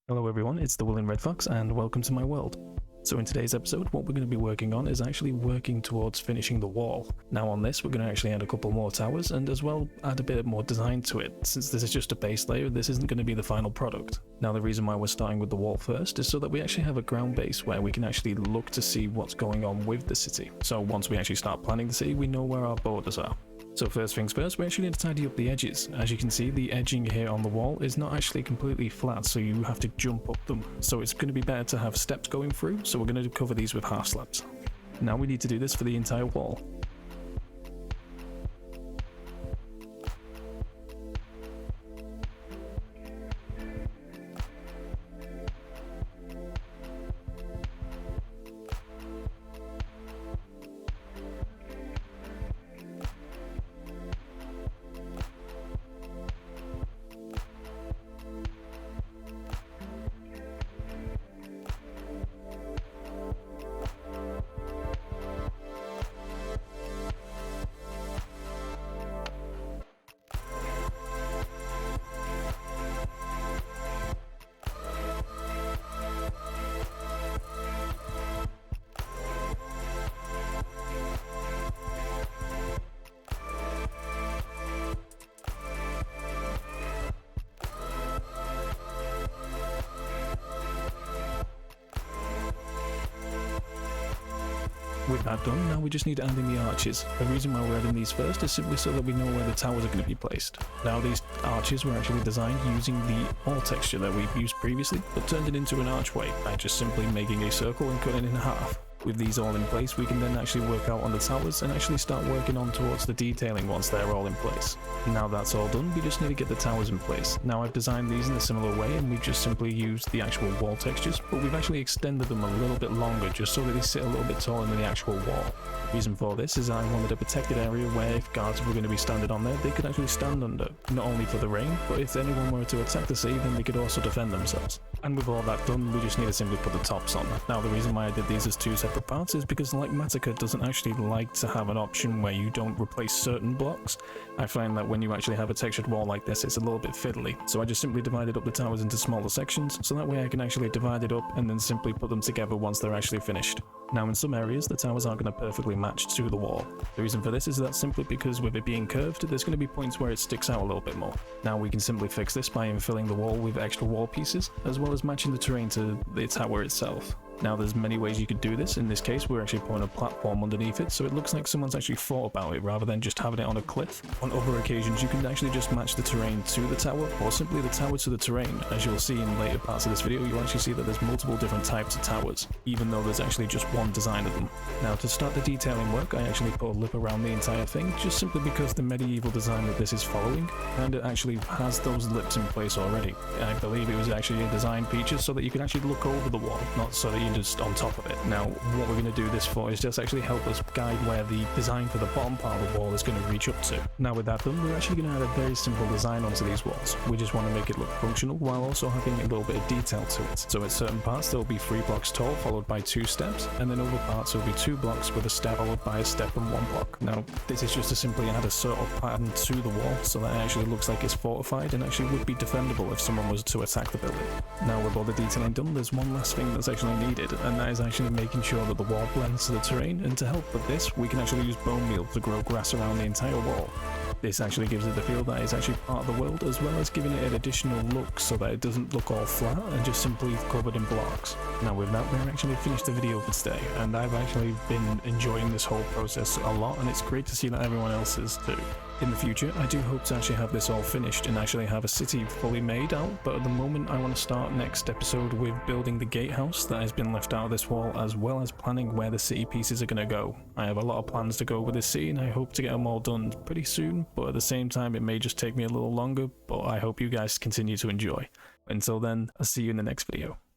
Hello everyone, it's the William Red Fox and welcome to my world. So in today's episode, what we're going to be working on is actually working towards finishing the wall. Now on this, we're going to actually add a couple more towers and as well add a bit more design to it. Since this is just a base layer, this isn't going to be the final product. Now the reason why we're starting with the wall first is so that we actually have a ground base where we can actually look to see what's going on with the city. So once we actually start planning the city, we know where our borders are. So first things first, we actually need to tidy up the edges. As you can see, the edging here on the wall is not actually completely flat, so you have to jump up them. So it's going to be better to have steps going through, so we're going to cover these with half slabs. Now we need to do this for the entire wall. With that done, now we just need to add in the arches. The reason why we're adding these first is simply so that we know where the towers are going to be placed. Now these arches were actually designed using the wall texture that we've used previously, but turned it into an archway by just simply making a circle and cutting it in half. With these all in place, we can then actually work out on the towers and actually start working on towards the detailing once they're all in place. Now that's all done, we just need to get the towers in place. Now I've designed these in a similar way and we've just simply used the actual wall textures, but we've actually extended them a little bit longer just so that they sit a little bit taller than the actual wall. The reason for this is I wanted a protected area where if guards were going to be standing on there, they could actually stand under, not only for the rain, but if anyone were to attack the sea, then they could also defend themselves. And with all that done, we just need to simply put the tops on. Now the reason why I did these as two separate parts is because like Matica doesn't actually like to have an option where you don't replace certain blocks. I find that when you actually have a textured wall like this, it's a little bit fiddly. So I just simply divided up the towers into smaller sections, so that way I can actually divide it up and then simply put them together once they're actually finished. Now in some areas, the towers aren't going to perfectly match to the wall. The reason for this is that simply because with it being curved, there's going to be points where it sticks out a little bit more. Now we can simply fix this by infilling the wall with extra wall pieces, as well as matching the terrain to the tower itself. Now there's many ways you could do this. In this case, we're actually putting a platform underneath it, so it looks like someone's actually thought about it rather than just having it on a cliff. On other occasions, you can actually just match the terrain to the tower, or simply the tower to the terrain. As you'll see in later parts of this video, you'll actually see that there's multiple different types of towers, even though there's actually just one design of them. Now to start the detailing work, I actually put a lip around the entire thing, just simply because the medieval design that this is following, and it actually has those lips in place already. I believe it was actually a design feature so that you can actually look over the wall, not so that you're just on top of it. Now what we're going to do this for is just actually help us guide where the design for the bottom part of the wall is going to reach up to. Now with that done, we're actually going to add a very simple design onto these walls. We just want to make it look functional while also having a little bit of detail to it. So at certain parts there will be 3 blocks tall followed by 2 steps, and then other parts there will be 2 blocks with a step followed by a step and 1 block. Now this is just to simply add a sort of pattern to the wall so that it actually looks like it's fortified and actually would be defendable if someone was to attack the building. Now with all the detailing done, there's one last thing that's actually needed, and that is actually making sure that the wall blends to the terrain, and to help with this we can actually use bone meal to grow grass around the entire wall. This actually gives it the feel that it's actually part of the world, as well as giving it an additional look so that it doesn't look all flat and just simply covered in blocks. Now with that, we're actually finished the video for today, and I've actually been enjoying this whole process a lot, and it's great to see that everyone else is too. In the future, I do hope to actually have this all finished and actually have a city fully made out, but at the moment I want to start next episode with building the gatehouse that has been left out of this wall, as well as planning where the city pieces are going to go. I have a lot of plans to go with this city and I hope to get them all done pretty soon, but at the same time it may just take me a little longer, but I hope you guys continue to enjoy. Until then, I'll see you in the next video.